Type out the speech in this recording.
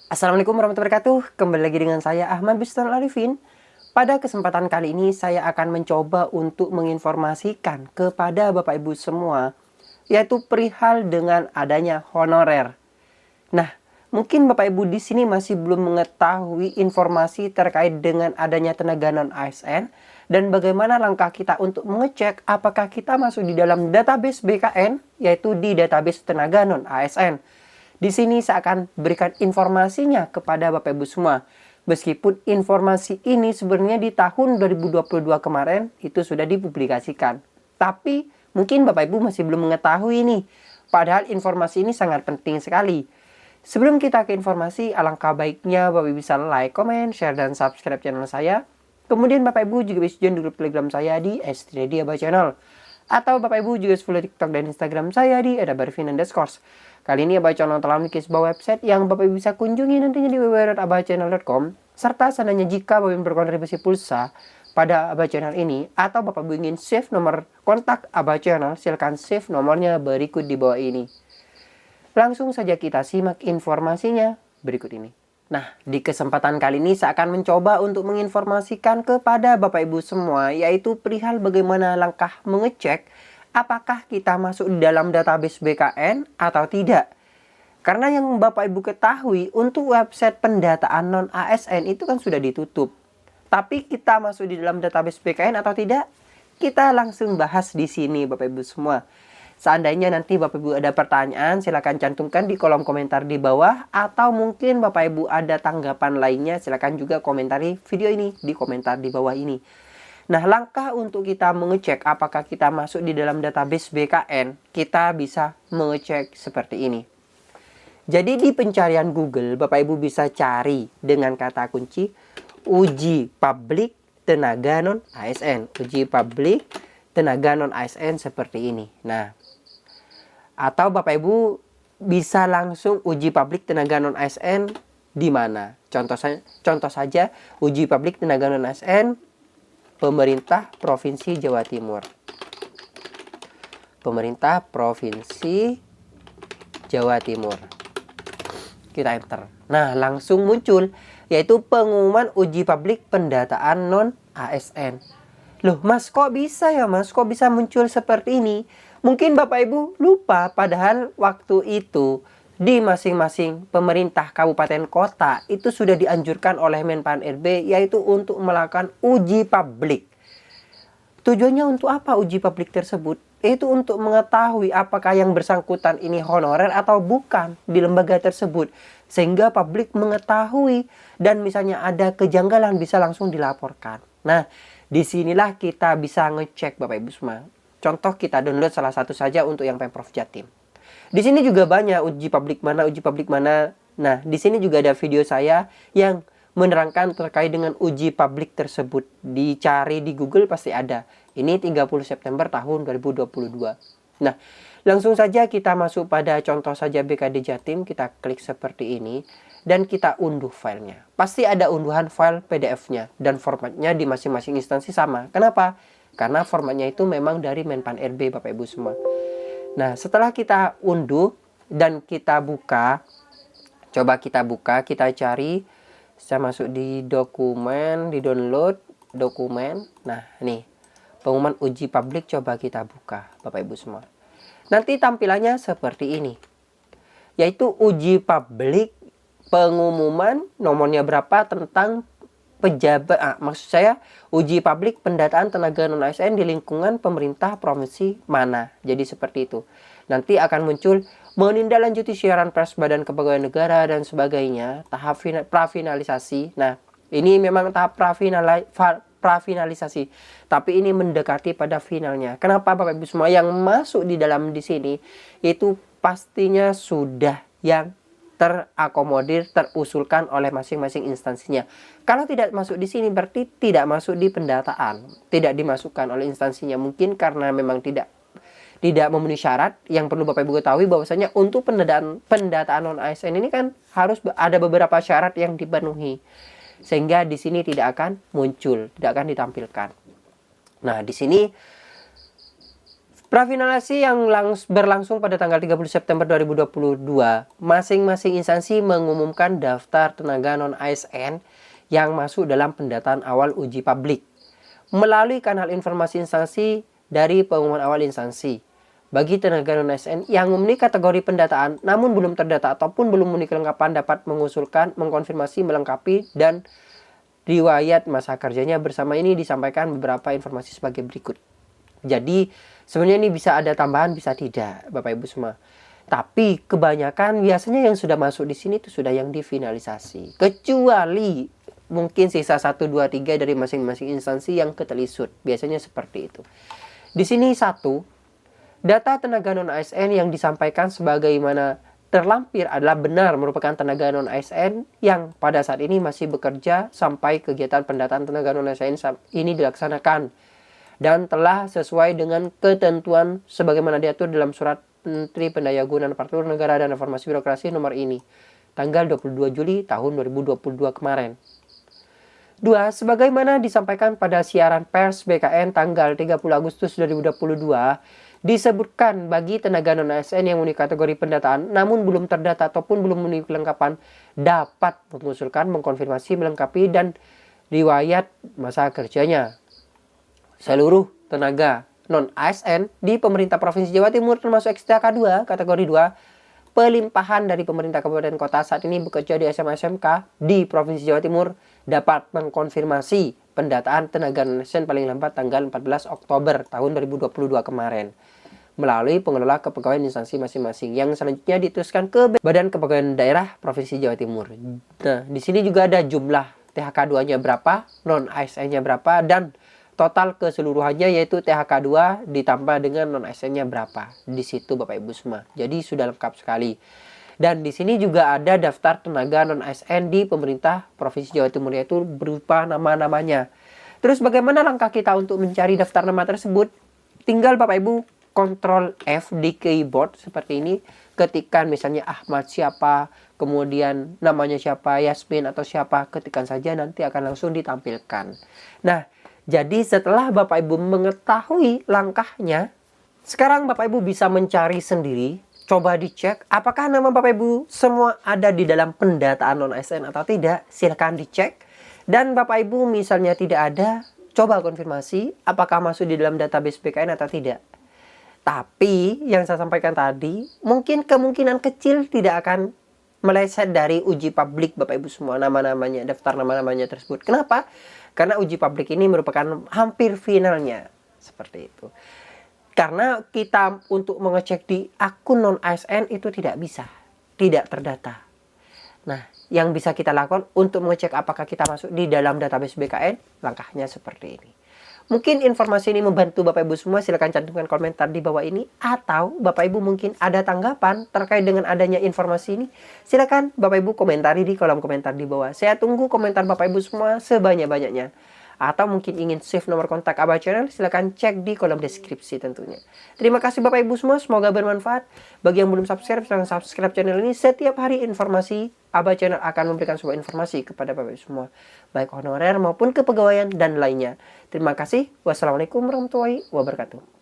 Assalamualaikum warahmatullahi wabarakatuh. Kembali lagi dengan saya Ahmad Biston Arifin. Pada kesempatan kali ini saya akan mencoba untuk menginformasikan kepada Bapak Ibu semua, yaitu perihal dengan adanya honorer. Nah, mungkin Bapak Ibu di sini masih belum mengetahui informasi terkait dengan adanya tenaga non ASN dan bagaimana langkah kita untuk mengecek apakah kita masuk di dalam database BKN, yaitu di database tenaga non ASN. Di sini saya akan berikan informasinya kepada Bapak Ibu semua. Meskipun informasi ini sebenarnya di tahun 2022 kemarin itu sudah dipublikasikan. Tapi mungkin Bapak Ibu masih belum mengetahui ini. Padahal informasi ini sangat penting sekali. Sebelum kita ke informasi, alangkah baiknya Bapak Ibu bisa like, comment, share, dan subscribe channel saya. Kemudian Bapak Ibu juga bisa join di grup Telegram saya di STD Aba Channel. Atau Bapak Ibu juga follow TikTok dan Instagram saya di @abarvin_. Kali ini Aba Channel telah memiliki sebuah website yang Bapak Ibu bisa kunjungi nantinya di www.abachannel.com. Serta seandainya jika Bapak Ibu berkontribusi pulsa pada Aba Channel ini, atau Bapak Ibu ingin save nomor kontak Aba Channel, silakan save nomornya berikut di bawah ini. Langsung saja kita simak informasinya berikut ini. Nah, di kesempatan kali ini saya akan mencoba untuk menginformasikan kepada Bapak Ibu semua, yaitu perihal bagaimana langkah mengecek apakah kita masuk di dalam database BKN atau tidak. Karena yang Bapak Ibu ketahui, untuk website pendataan non-ASN itu kan sudah ditutup. Tapi kita masuk di dalam database BKN atau tidak? Kita langsung bahas di sini Bapak Ibu semua. Seandainya nanti Bapak Ibu ada pertanyaan, silakan cantumkan di kolom komentar di bawah. Atau mungkin Bapak Ibu ada tanggapan lainnya, silakan juga komentari video ini di komentar di bawah ini. Nah, langkah untuk kita mengecek apakah kita masuk di dalam database BKN, kita bisa mengecek seperti ini. Jadi di pencarian Google, Bapak Ibu bisa cari dengan kata kunci uji publik tenaga non ASN. Uji publik tenaga non ASN seperti ini. Nah, atau Bapak Ibu bisa langsung uji publik tenaga non ASN di mana? Contoh saja uji publik tenaga non ASN Pemerintah Provinsi Jawa Timur. Pemerintah Provinsi Jawa Timur. Kita enter. Nah, langsung muncul yaitu pengumuman uji publik pendataan non ASN. Loh, Mas, kok bisa ya, Mas? Kok bisa muncul seperti ini? Mungkin Bapak Ibu lupa, padahal waktu itu di masing-masing pemerintah kabupaten kota itu sudah dianjurkan oleh Menpan RB, yaitu untuk melakukan uji publik. Tujuannya untuk apa uji publik tersebut? Itu untuk mengetahui apakah yang bersangkutan ini honorer atau bukan di lembaga tersebut. Sehingga publik mengetahui dan misalnya ada kejanggalan bisa langsung dilaporkan. Nah, disinilah kita bisa ngecek Bapak Ibu semua. Contoh kita download salah satu saja untuk yang Pemprov Jatim. Di sini juga banyak uji publik mana. Nah, di sini juga ada video saya yang menerangkan terkait dengan uji publik tersebut. Dicari di Google pasti ada. Ini 30 September tahun 2022. Nah, langsung saja kita masuk pada contoh saja BKD Jatim. Kita klik seperti ini dan kita unduh filenya. Pasti ada unduhan file PDF-nya dan formatnya di masing-masing instansi sama. Kenapa? Karena formatnya itu memang dari Menpan RB Bapak Ibu semua. Nah, setelah kita unduh dan kita buka, coba kita buka, kita cari. Saya masuk di dokumen, di download dokumen. Nah, nih pengumuman uji publik, coba kita buka Bapak Ibu semua. Nanti tampilannya seperti ini, yaitu uji publik pengumuman nomornya berapa tentang pejabat, maksud saya uji publik pendataan tenaga non ASN di lingkungan pemerintah provinsi mana. Jadi seperti itu. Nanti akan muncul menindaklanjuti siaran pers Badan Kepegawaian Negara dan sebagainya, tahap prafinalisasi. Nah, ini memang tahap prafinalisasi, tapi ini mendekati pada finalnya. Kenapa Bapak Ibu semua yang masuk di dalam di sini itu pastinya sudah yang terakomodir, terusulkan oleh masing-masing instansinya. Kalau tidak masuk di sini berarti tidak masuk di pendataan, tidak dimasukkan oleh instansinya. Mungkin karena memang tidak memenuhi syarat. Yang perlu Bapak Ibu ketahui bahwasanya untuk pendataan non ASN ini kan harus ada beberapa syarat yang dipenuhi. Sehingga di sini tidak akan muncul, tidak akan ditampilkan. Nah, di sini Prafinalisasi yang berlangsung pada tanggal 30 September 2022, masing-masing instansi mengumumkan daftar tenaga non-ASN yang masuk dalam pendataan awal uji publik melalui kanal informasi instansi dari pengumuman awal instansi. Bagi tenaga non-ASN yang memenuhi kategori pendataan namun belum terdata ataupun belum memenuhi kelengkapan dapat mengusulkan, mengkonfirmasi, melengkapi, dan riwayat masa kerjanya. Bersama ini disampaikan beberapa informasi sebagai berikut. Jadi sebenarnya ini bisa ada tambahan, bisa tidak, Bapak Ibu semua. Tapi kebanyakan biasanya yang sudah masuk di sini itu sudah yang difinalisasi. Kecuali mungkin sisa 1, 2, 3 dari masing-masing instansi yang ketelisur. Biasanya seperti itu. Di sini 1, data tenaga non-ASN yang disampaikan sebagaimana terlampir adalah benar merupakan tenaga non-ASN yang pada saat ini masih bekerja sampai kegiatan pendataan tenaga non-ASN ini dilaksanakan dan telah sesuai dengan ketentuan sebagaimana diatur dalam Surat Menteri Pendayagunaan Aparatur Negara dan Reformasi Birokrasi nomor ini, tanggal 22 Juli tahun 2022 kemarin. 2. Sebagaimana disampaikan pada siaran pers BKN tanggal 30 Agustus 2022, disebutkan bagi tenaga non-ASN yang memenuhi kategori pendataan namun belum terdata ataupun belum memenuhi kelengkapan dapat mengusulkan, mengkonfirmasi, melengkapi, dan riwayat masa kerjanya. Seluruh tenaga non-ASN di pemerintah Provinsi Jawa Timur termasuk XTK 2, kategori 2, pelimpahan dari pemerintah kabupaten kota saat ini bekerja di SMA-SMK di Provinsi Jawa Timur dapat mengkonfirmasi pendataan tenaga non-ASN paling lambat tanggal 14 Oktober tahun 2022 kemarin melalui pengelola kepegawaian instansi masing-masing yang selanjutnya diteruskan ke Badan Kepegawaian Daerah Provinsi Jawa Timur. Nah, di sini juga ada jumlah THK 2-nya berapa, non-ASN-nya berapa, dan total keseluruhannya yaitu THK 2 ditambah dengan non-ASN-nya berapa. Di situ Bapak Ibu semua. Jadi sudah lengkap sekali. Dan di sini juga ada daftar tenaga non-ASN di pemerintah Provinsi Jawa Timur yaitu berupa nama-namanya. Terus bagaimana langkah kita untuk mencari daftar nama tersebut? Tinggal Bapak Ibu Ctrl F di keyboard seperti ini. Ketikkan misalnya Ahmad siapa, kemudian namanya siapa, Yasmin atau siapa, ketikkan saja nanti akan langsung ditampilkan. Nah, jadi setelah Bapak Ibu mengetahui langkahnya, sekarang Bapak Ibu bisa mencari sendiri. Coba dicek apakah nama Bapak Ibu semua ada di dalam pendataan non-ASN atau tidak. Silahkan dicek. Dan Bapak Ibu misalnya tidak ada, coba konfirmasi apakah masuk di dalam database BKN atau tidak. Tapi yang saya sampaikan tadi, mungkin kemungkinan kecil tidak akan meleset dari uji publik Bapak Ibu semua nama-namanya, daftar nama-namanya tersebut. Kenapa? Karena uji publik ini merupakan hampir finalnya. Seperti itu. Karena kita untuk mengecek di akun non-ASN itu tidak bisa. Tidak terdata. Nah, yang bisa kita lakukan untuk mengecek apakah kita masuk di dalam database BKN, langkahnya seperti ini. Mungkin informasi ini membantu Bapak Ibu semua. Silahkan cantumkan komentar di bawah ini. Atau Bapak Ibu mungkin ada tanggapan terkait dengan adanya informasi ini. Silahkan Bapak Ibu komentari di kolom komentar di bawah. Saya tunggu komentar Bapak Ibu semua sebanyak-banyaknya. Atau mungkin ingin save nomor kontak Abah Channel, silahkan cek di kolom deskripsi tentunya. Terima kasih Bapak Ibu semua. Semoga bermanfaat. Bagi yang belum subscribe, silahkan subscribe channel ini. Setiap hari informasi Abah Channel akan memberikan sebuah informasi kepada Bapak Ibu semua. Baik honorer maupun kepegawaian dan lainnya. Terima kasih. Wassalamualaikum warahmatullahi wabarakatuh.